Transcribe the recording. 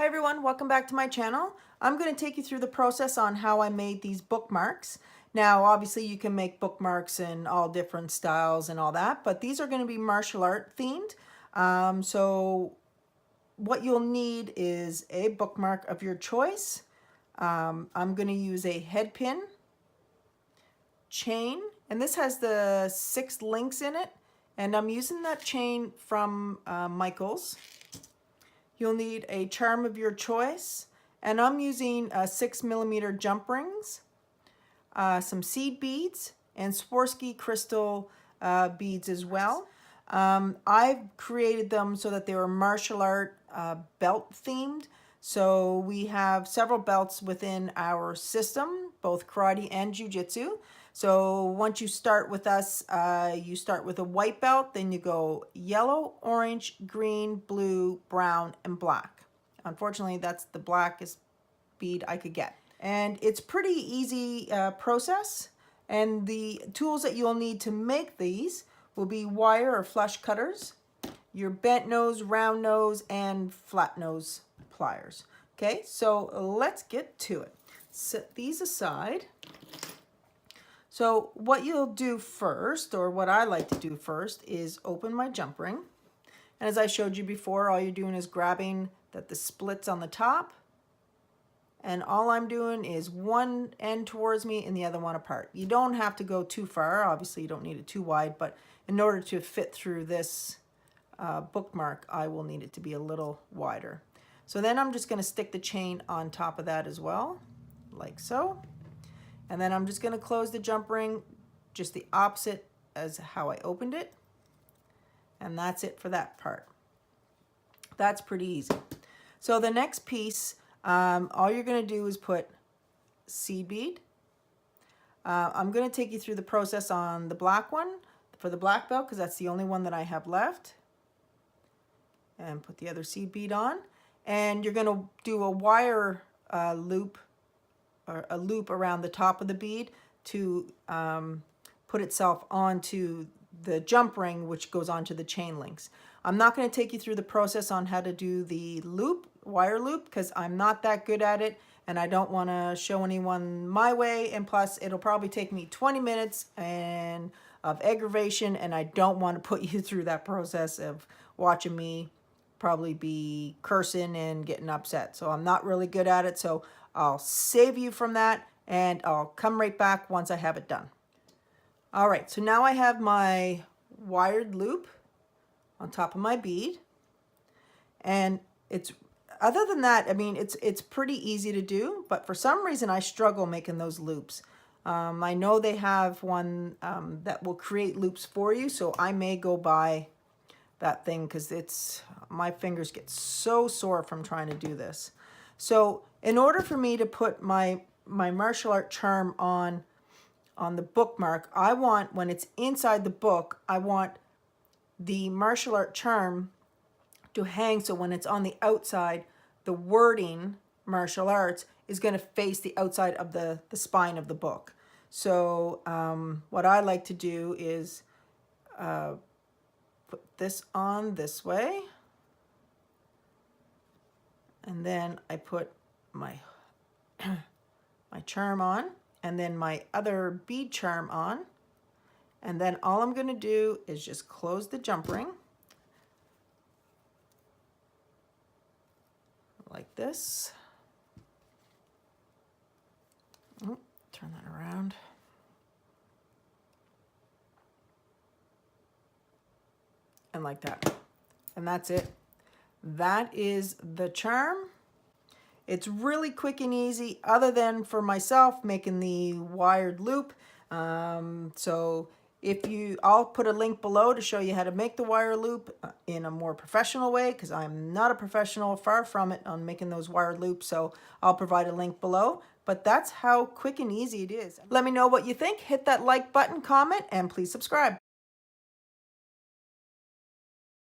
Hi everyone, welcome back to my channel. I'm going to take you through the process on how I made these bookmarks. Now obviously you can make bookmarks in all different styles and all that, but these are going to be martial art themed. So what you'll need is a bookmark of your choice. I'm going to use a head pin, chain, and this has the 6 links in it, and I'm using that chain from Michaels. You'll need a charm of your choice, and I'm using 6mm jump rings, some seed beads, and Swarovski crystal beads as well. I've created them so that they were martial art belt themed. So we have several belts within our system, both karate and jiu-jitsu. So once you start with us, you start with a white belt, then you go yellow, orange, green, blue, brown, and black. Unfortunately, that's the blackest bead I could get. And it's pretty easy process. And the tools that you'll need to make these will be wire or flush cutters, your bent nose, round nose, and flat nose pliers. Okay, so let's get to it. Set these aside. So what you'll do first, or what I like to do first, is open my jump ring. And as I showed you before, all you're doing is grabbing the splits on the top. And all I'm doing is one end towards me and the other one apart. You don't have to go too far. Obviously, you don't need it too wide, but in order to fit through this bookmark, I will need it to be a little wider. So then I'm just going to stick the chain on top of that as well, like so. And then I'm just going to close the jump ring just the opposite as how I opened it. And that's it for that part. That's pretty easy. So the next piece, all you're going to do is put seed bead. I'm going to take you through the process on the black one for the black belt because that's the only one that I have left. And put the other seed bead on. And you're going to do a wire loop, or a loop around the top of the bead to put itself onto the jump ring, which goes onto the chain links. I'm not going to take you through the process on how to do the loop, wire loop, because I'm not that good at it and I don't want to show anyone my way, and plus it'll probably take me 20 minutes and of aggravation, and I don't want to put you through that process of watching me probably be cursing and getting upset. So I'm not really good at it, so I'll save you from that and I'll come right back once I have it done. All right, so now I have my wired loop on top of my bead, and it's, other than that, I mean, it's pretty easy to do, but for some reason I struggle making those loops. I know they have one that will create loops for you, so I may go buy that thing because my fingers get so sore from trying to do this. So in order for me to put my martial art charm on the bookmark, I want, when it's inside the book, I want the martial art charm to hang, so when it's on the outside, the wording martial arts is going to face the outside of the spine of the book. So what I like to do is put this on this way, and then I put my my charm on, and then my other bead charm on, and then all I'm going to do is just close the jump ring like this. Oh, turn that around. And like that. And that's it. That is the charm. It's really quick and easy, other than for myself making the wired loop. So I'll put a link below to show you how to make the wire loop in a more professional way, because I'm not a professional, far from it, on making those wired loops. So I'll provide a link below. But that's how quick and easy it is. Let me know what you think. Hit that like button, comment, and please subscribe.